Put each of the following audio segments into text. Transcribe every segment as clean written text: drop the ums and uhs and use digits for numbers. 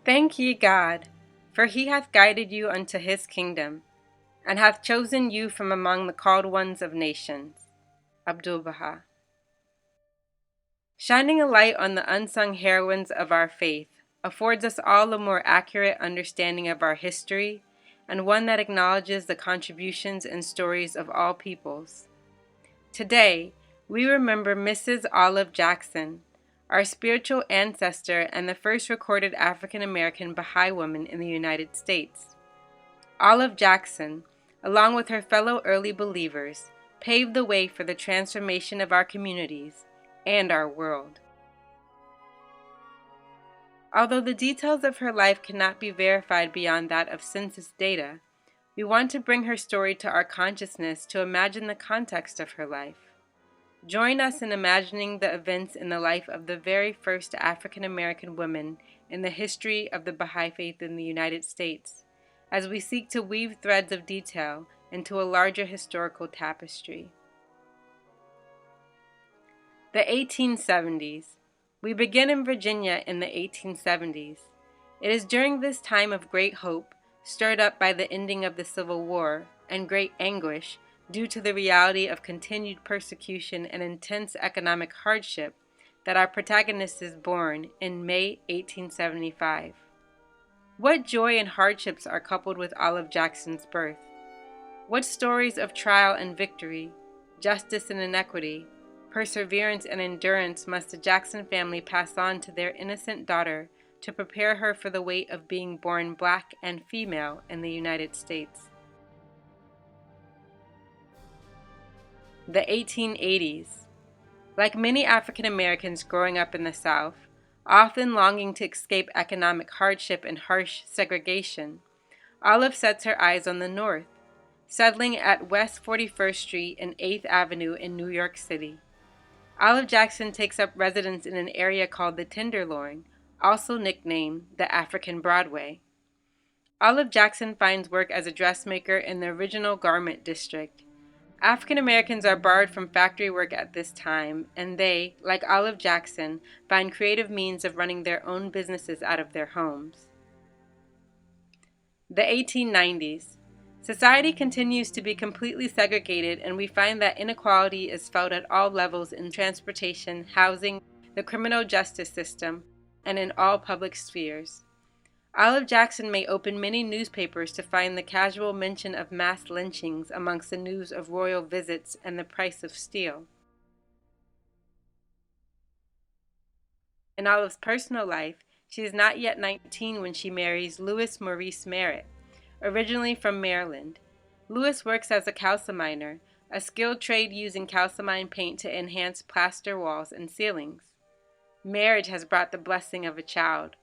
Thank ye God, for he hath guided you unto his kingdom, and hath chosen you from among the called ones of nations. Abdu'l-Baha. Shining a light on the unsung heroines of our faith affords us all a more accurate understanding of our history, and one that acknowledges the contributions and stories of all peoples. Today, we remember Mrs. Olive Jackson, our spiritual ancestor and the first recorded African American Baha'i woman in the United States. Olive Jackson, along with her fellow early believers, paved the way for the transformation of our communities and our world. Although the details of her life cannot be verified beyond that of census data, we want to bring her story to our consciousness to imagine the context of her life. Join us in imagining the events in the life of the very first African American woman in the history of the Baha'i faith in the United States, as we seek to weave threads of detail into a larger historical tapestry. The 1870s. We begin in Virginia in the 1870s. It is during this time of great hope, stirred up by the ending of the Civil War, and great anguish, due to the reality of continued persecution and intense economic hardship, that our protagonist is born in May 1875. What joy and hardships are coupled with Olive Jackson's birth? What stories of trial and victory, justice and inequity, perseverance and endurance must the Jackson family pass on to their innocent daughter to prepare her for the weight of being born black and female in the United States? The 1880s. Like many African Americans growing up in the South, often longing to escape economic hardship and harsh segregation, Olive sets her eyes on the North, settling at West 41st Street and 8th Avenue in New York City. Olive Jackson takes up residence in an area called the Tenderloin, also nicknamed the African Broadway. Olive Jackson finds work as a dressmaker in the original garment district. African Americans are barred from factory work at this time, and they, like Olive Jackson, find creative means of running their own businesses out of their homes. The 1890s. Society continues to be completely segregated, and we find that inequality is felt at all levels in transportation, housing, the criminal justice system, and in all public spheres. Olive Jackson may open many newspapers to find the casual mention of mass lynchings amongst the news of royal visits and the price of steel. In Olive's personal life, she is not yet 19 when she marries Louis Maurice Merritt, originally from Maryland. Louis works as a calciminer, a skilled trade using calcimine paint to enhance plaster walls and ceilings. Marriage has brought the blessing of a child.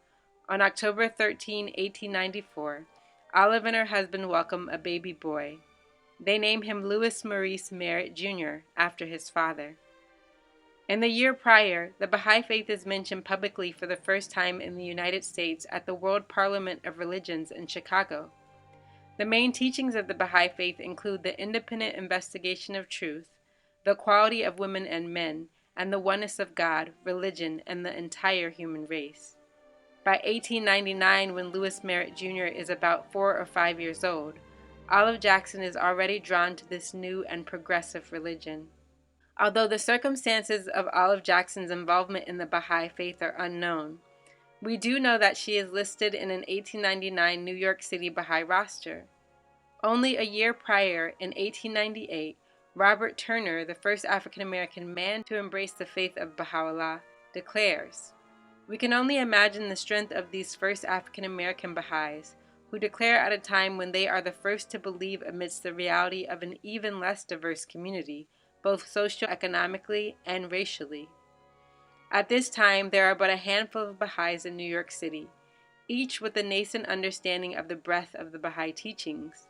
On October 13, 1894, Olive and her husband welcome a baby boy. They name him Louis Maurice Merritt, Jr., after his father. In the year prior, the Baha'i faith is mentioned publicly for the first time in the United States at the World Parliament of Religions in Chicago. The main teachings of the Baha'i faith include the independent investigation of truth, the equality of women and men, and the oneness of God, religion, and the entire human race. By 1899, when Louis Merritt Jr. is about 4 or 5 years old, Olive Jackson is already drawn to this new and progressive religion. Although the circumstances of Olive Jackson's involvement in the Baha'i faith are unknown, we do know that she is listed in an 1899 New York City Baha'i roster. Only a year prior, in 1898, Robert Turner, the first African American man to embrace the faith of Baha'u'llah, declares, "We can only imagine the strength of these first African American Baha'is, who declare at a time when they are the first to believe amidst the reality of an even less diverse community, both socio-economically and racially." At this time, there are but a handful of Baha'is in New York City, each with a nascent understanding of the breadth of the Baha'i teachings.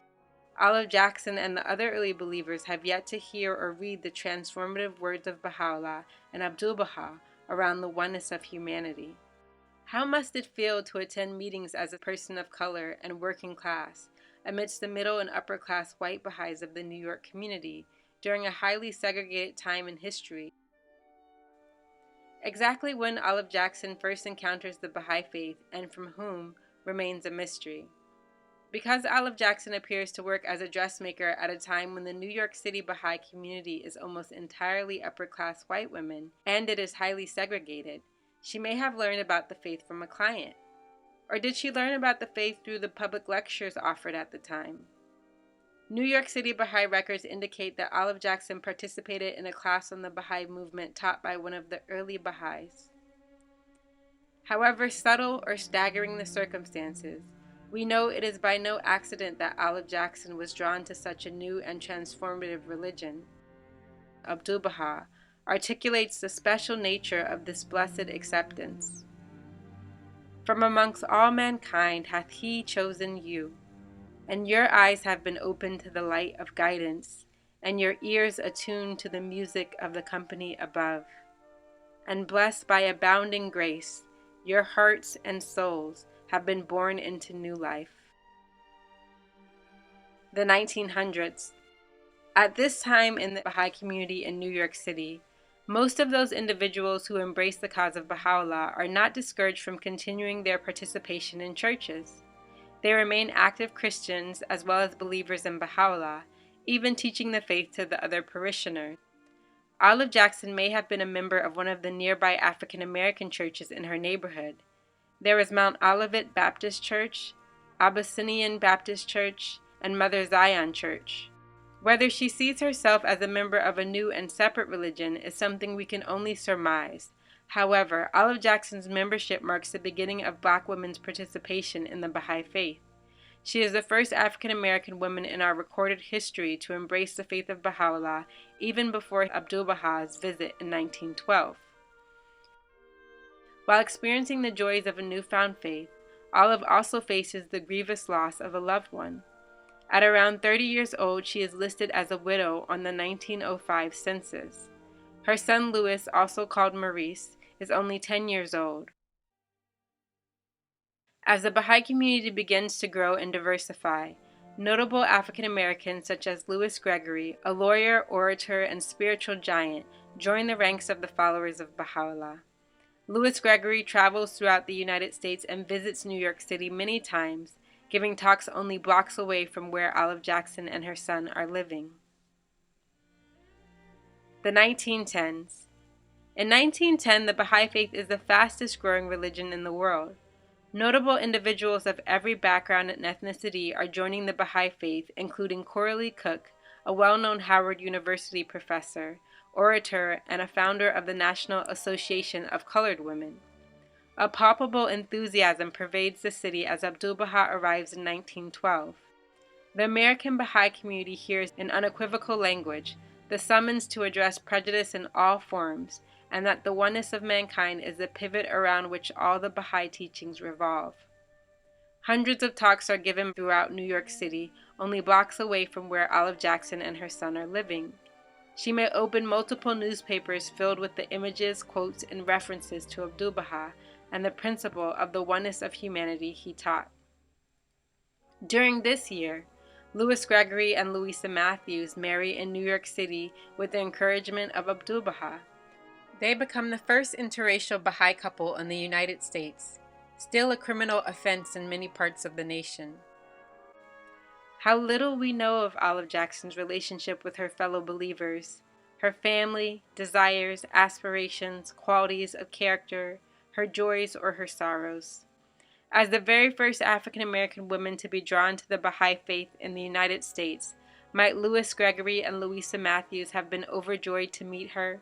Olive Jackson and the other early believers have yet to hear or read the transformative words of Baha'u'llah and Abdu'l-Baha around the oneness of humanity. How must it feel to attend meetings as a person of color and working class, amidst the middle and upper class white Baha'is of the New York community, during a highly segregated time in history? Exactly when Olive Jackson first encounters the Baha'i faith and from whom remains a mystery. Because Olive Jackson appears to work as a dressmaker at a time when the New York City Baha'i community is almost entirely upper-class white women and it is highly segregated, she may have learned about the faith from a client. Or did she learn about the faith through the public lectures offered at the time? New York City Baha'i records indicate that Olive Jackson participated in a class on the Baha'i movement taught by one of the early Baha'is. However subtle or staggering the circumstances, we know it is by no accident that Olive Jackson was drawn to such a new and transformative religion. Abdu'l-Baha articulates the special nature of this blessed acceptance. From amongst all mankind hath he chosen you, and your eyes have been opened to the light of guidance, and your ears attuned to the music of the company above. And blessed by abounding grace, your hearts and souls have been born into new life. The 1900s. At this time in the Baha'i community in New York City, most of those individuals who embrace the cause of Baha'u'llah are not discouraged from continuing their participation in churches. They remain active Christians as well as believers in Baha'u'llah, even teaching the faith to the other parishioners. Olive Jackson may have been a member of one of the nearby African American churches in her neighborhood. There was Mount Olivet Baptist Church, Abyssinian Baptist Church, and Mother Zion Church. Whether she sees herself as a member of a new and separate religion is something we can only surmise. However, Olive Jackson's membership marks the beginning of Black women's participation in the Baha'i faith. She is the first African American woman in our recorded history to embrace the faith of Baha'u'llah, even before Abdu'l-Baha's visit in 1912. While experiencing the joys of a newfound faith, Olive also faces the grievous loss of a loved one. At around 30 years old, she is listed as a widow on the 1905 census. Her son Louis, also called Maurice, is only 10 years old. As the Baha'i community begins to grow and diversify, notable African Americans such as Louis Gregory, a lawyer, orator, and spiritual giant, join the ranks of the followers of Baha'u'llah. Louis Gregory travels throughout the United States and visits New York City many times, giving talks only blocks away from where Olive Jackson and her son are living. The 1910s. In 1910, the Baha'i faith is the fastest growing religion in the world. Notable individuals of every background and ethnicity are joining the Baha'i faith, including Coralie Cook, a well-known Howard University professor, orator, and a founder of the National Association of Colored Women. A palpable enthusiasm pervades the city as Abdu'l-Baha arrives in 1912. The American Baha'i community hears in unequivocal language the summons to address prejudice in all forms, and that the oneness of mankind is the pivot around which all the Baha'i teachings revolve. Hundreds of talks are given throughout New York City, only blocks away from where Olive Jackson and her son are living. She may open multiple newspapers filled with the images, quotes, and references to Abdu'l-Baha and the principle of the oneness of humanity he taught. During this year, Louis Gregory and Louisa Matthews marry in New York City with the encouragement of Abdu'l-Baha. They become the first interracial Baha'i couple in the United States, still a criminal offense in many parts of the nation. How little we know of Olive Jackson's relationship with her fellow believers, her family, desires, aspirations, qualities of character, her joys or her sorrows. As the very first African American woman to be drawn to the Baha'i faith in the United States, might Louis Gregory and Louisa Matthews have been overjoyed to meet her?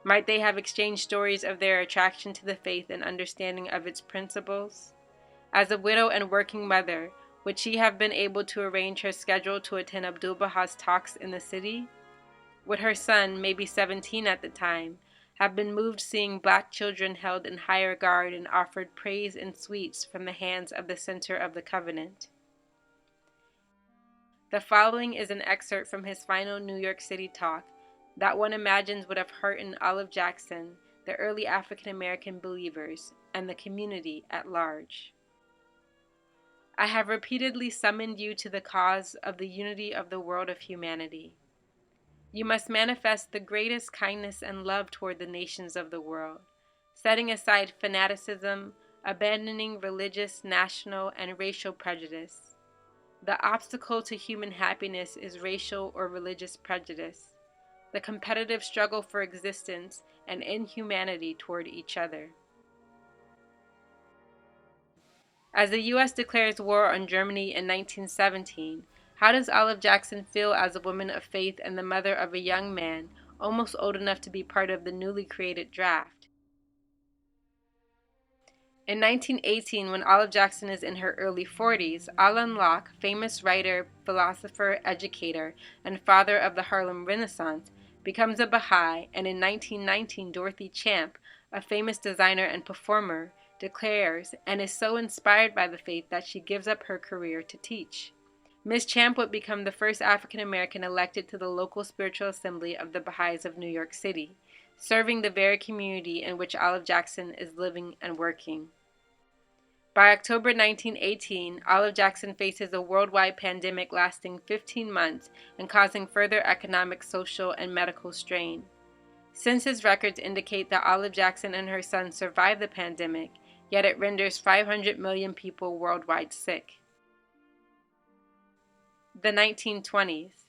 Might they have exchanged stories of their attraction to the faith and understanding of its principles? As a widow and working mother, would she have been able to arrange her schedule to attend Abdu'l-Baha's talks in the city? Would her son, maybe 17 at the time, have been moved seeing Black children held in high regard and offered praise and sweets from the hands of the center of the covenant? The following is an excerpt from his final New York City talk that one imagines would have heartened Olive Jackson, the early African American believers, and the community at large. I have repeatedly summoned you to the cause of the unity of the world of humanity. You must manifest the greatest kindness and love toward the nations of the world, setting aside fanaticism, abandoning religious, national, and racial prejudice. The obstacle to human happiness is racial or religious prejudice, the competitive struggle for existence and inhumanity toward each other. As the U.S. declares war on Germany in 1917, how does Olive Jackson feel as a woman of faith and the mother of a young man almost old enough to be part of the newly created draft? In 1918, when Olive Jackson is in her early 40s, Alain Locke, famous writer, philosopher, educator, and father of the Harlem Renaissance, becomes a Baha'i, and in 1919, Dorothy Champ, a famous designer and performer, declares and is so inspired by the faith that she gives up her career to teach. Miss Champ would become the first African American elected to the local spiritual assembly of the Baha'is of New York City, serving the very community in which Olive Jackson is living and working. By October 1918, Olive Jackson faces a worldwide pandemic lasting 15 months and causing further economic, social, and medical strain. Census records indicate that Olive Jackson and her son survived the pandemic, yet it renders 500 million people worldwide sick. The 1920s.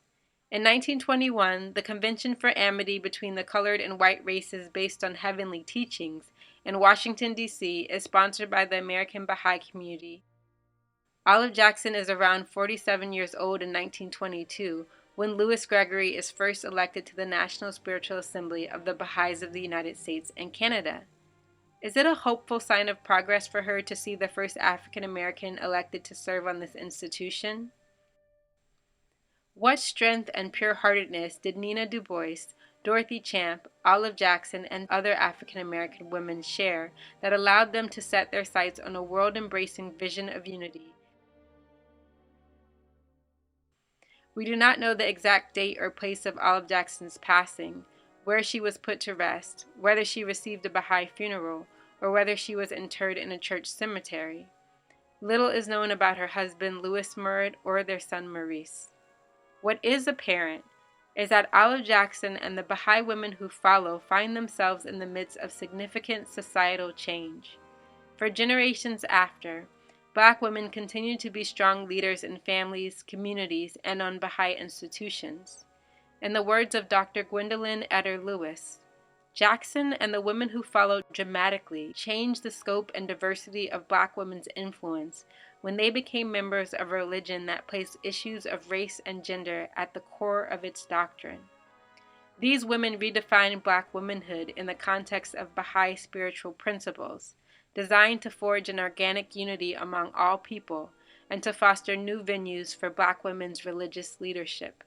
In 1921, the Convention for Amity between the colored and white races based on heavenly teachings in Washington, D.C. is sponsored by the American Baha'i community. Olive Jackson is around 47 years old in 1922 when Louis Gregory is first elected to the National Spiritual Assembly of the Baha'is of the United States and Canada. Is it a hopeful sign of progress for her to see the first African American elected to serve on this institution? What strength and pure-heartedness did Nina Du Bois, Dorothy Champ, Olive Jackson, and other African American women share that allowed them to set their sights on a world-embracing vision of unity? We do not know the exact date or place of Olive Jackson's passing, where she was put to rest, whether she received a Baha'i funeral, or whether she was interred in a church cemetery. Little is known about her husband, Louis Murad, or their son, Maurice. What is apparent is that Olive Jackson and the Baha'i women who follow find themselves in the midst of significant societal change. For generations after, Black women continue to be strong leaders in families, communities, and on Baha'i institutions. In the words of Dr. Gwendolyn Eder Lewis, Jackson and the women who followed dramatically changed the scope and diversity of Black women's influence when they became members of a religion that placed issues of race and gender at the core of its doctrine. These women redefined Black womanhood in the context of Baha'i spiritual principles, designed to forge an organic unity among all people and to foster new venues for Black women's religious leadership.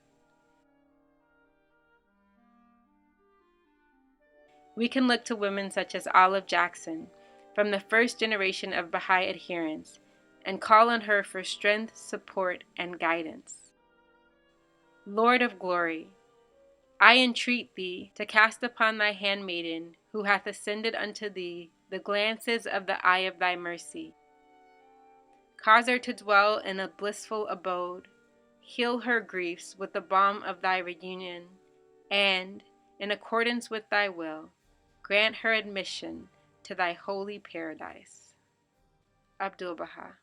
We can look to women such as Olive Jackson, from the first generation of Baha'i adherents, and call on her for strength, support, and guidance. Lord of glory, I entreat thee to cast upon thy handmaiden, who hath ascended unto thee, the glances of the eye of thy mercy. Cause her to dwell in a blissful abode, heal her griefs with the balm of thy reunion, and, in accordance with thy will, grant her admission to thy holy paradise. Abdul Baha.